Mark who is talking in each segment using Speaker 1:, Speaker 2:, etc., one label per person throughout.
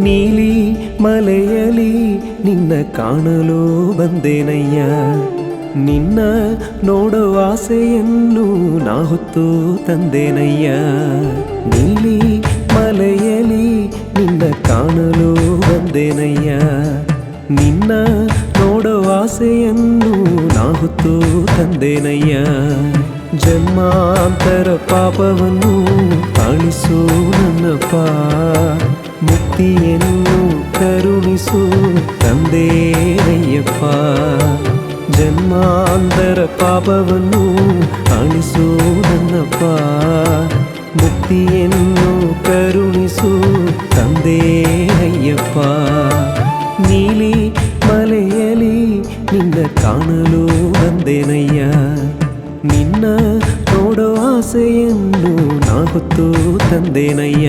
Speaker 1: ನೀಲಿ ಮಲೆಯಲಿ ನಿನ್ನ ಕಾಣಲು ಬಂದೇನಯ್ಯ. ನಿನ್ನ ನೋಡೋ ಆಸೆಯನ್ನು ನಾ ಹೊತ್ತು ತಂದೇನಯ್ಯ. ನೀಲಿ ಮಲೆಯಲಿ ನಿನ್ನ ಕಾಣಲು ಬಂದೇನಯ್ಯ. ನಿನ್ನ ನೋಡೋ ಆಸೆಯನ್ನು ನಾ ಹೊತ್ತು ತಂದೇನಯ್ಯ. ಜನ್ಮಾಂತರ ಪಾಪವನ್ನು ಅಳಿಸು ನನ್ನಪ್ಪ, ಮುಕ್ತಿಯನ್ನು ಕರುಣಿಸು ತಂದೇನಯ್ಯಪ್ಪ. ಜನ್ಮಾಂತರ ಪಾಪವನ್ನು ಅಳಿಸು ನನ್ನಪ್ಪ, ಮುಕ್ತಿಯನ್ನು ಕರುಣಿಸು ತಂದೇನಯ್ಯಪ್ಪ. ನೀಲಿ ಮಲೆಯಲಿ ನಿನ್ನ ಕಾಣಲು ಬಂದೇನಯ್ಯ. ನಿನ್ನ ನೋಡೋ ಆಸೆಯನ್ನು ನಾ ಹೊತ್ತು ತಂದೇನಯ್ಯ.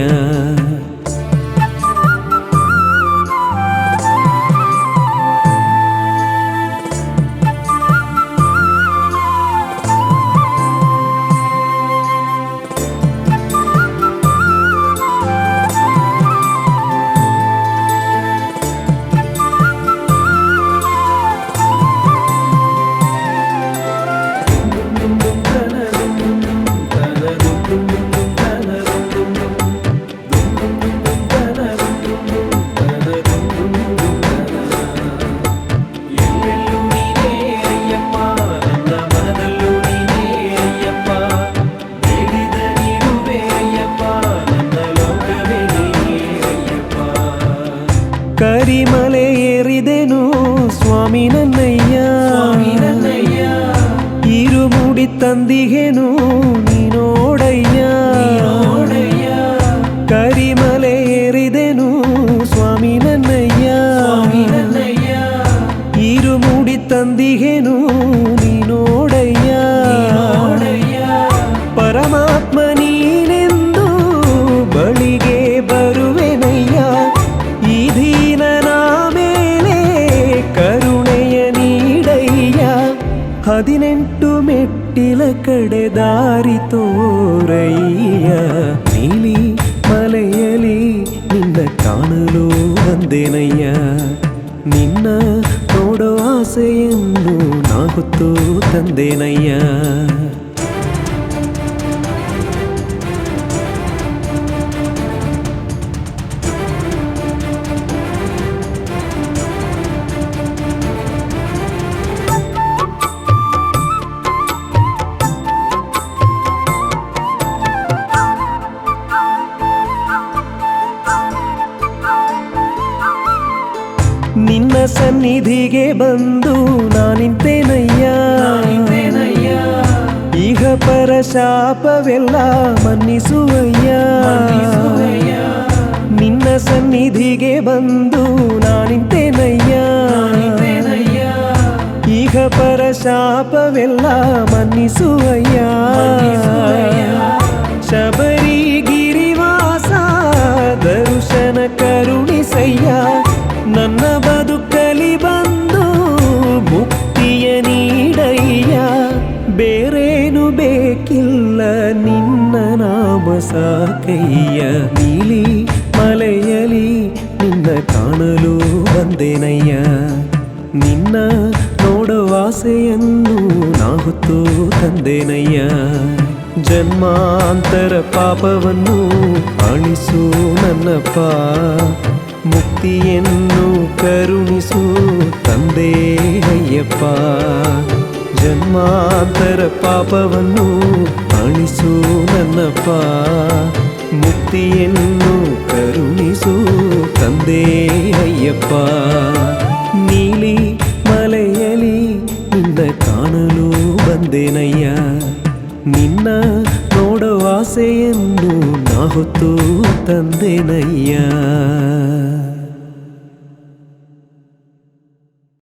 Speaker 1: ಕರಿಮಲೆ ಏರಿದೆನು ಸ್ವಾಮಿ ನನ್ನಯ್ಯ. ಇರುಮುಡಿ ತಂದಿಗೆನು ನೀನೋಡಯ್ಯ. ಕರಿಮಲೆ ಏರಿದೆನು ಸ್ವಾಮಿ ನನ್ನಯ್ಯ. ಇರುಮುಡಿ ತಂದಿಗೆನು ನೀನೋಡಯ್ಯ. ಪರಮಾತ್ಮ ನೀನೆಂದು ಬಳಿಗೆ ಬರುವೆನಯ್ಯ. ಈ ದೀನನ ಮೇಲೆ ಕರುಣೆಯ ನೀಡಯ್ಯ. 18 ಮೆಟ್ಟಿಲ ಕಡೆ ದಾರಿ ತೋರಯ್ಯ. ನೀಲಿ ಮಲೆಯಲಿ ನಿನ್ನ ಕಾಣಲು ಬಂದೇನಯ್ಯ. ನಿನ್ನ ನೋಡೋ ಆಸೆಯನ್ನು ನಾ ಹೊತ್ತು ತಂದೇನಯ್ಯ. ನಿನ್ನ ಸನ್ನಿಧಿಗೆ ಬಂದು ನಾನಿಂತೇನಯ್ಯ. ಈಗ ಪರ ಶಾಪವೆಲ್ಲ ಮನ್ನಿಸುವಯ್ಯ. ನಿನ್ನ ಸನ್ನಿಧಿಗೆ ಬಂದು ನಾನಿಂತೇನಯ್ಯ. ಈಗ ಪರ ಶಾಪವೆಲ್ಲ ಮನ್ನಿಸುವಯ್ಯ. ಶಬರಿಗಿರಿವಾಸ ದರ್ಶನ ಕರುಣಿಸಯ್ಯ. ನನ್ನ ಬದುಕಲಿ ಬಂದು ಮುಕ್ತಿಯ ನೀಡಯ್ಯ. ಬೇರೇನು ಬೇಕಿಲ್ಲ ನಿನ್ನ ನಾಮ ಸಾಕಯ್ಯ. ನೀಲಿ ಮಲೆಯಲಿ ನಿನ್ನ ಕಾಣಲು ಬಂದೇನಯ್ಯ. ನಿನ್ನ ನೋಡೋ ಆಸೆಯನ್ನು ನಾ ಹೊತ್ತು ತಂದೇನಯ್ಯ. ಜನ್ಮಾಂತರ ಪಾಪವನ್ನು ಅಳಿಸು ನನ್ನಪ್ಪ, ಮುಕ್ತಿಯನ್ನು ಕರುಣಿಸು ತಂದೇನಯ್ಯಪ್ಪ. ಜನ್ಮಾಂತರ ಪಾಪವನ್ನು ಅಳಿಸು ನನ್ನಪ್ಪ, ಮುಕ್ತಿಯನ್ನು ಕರುಣಿಸು ತಂದೇನಯ್ಯಪ್ಪ. ನೀಲಿ ಮಲೆಯಲಿ ನಿನ್ನ ಕಾಣಲು ಬಂದೇನಯ್ಯ. ನಿನ್ನ ನೋಡೋ ಆಸೆಯನ್ನು ನಾ ಹೊತ್ತು ತಂದೇನಯ್ಯ.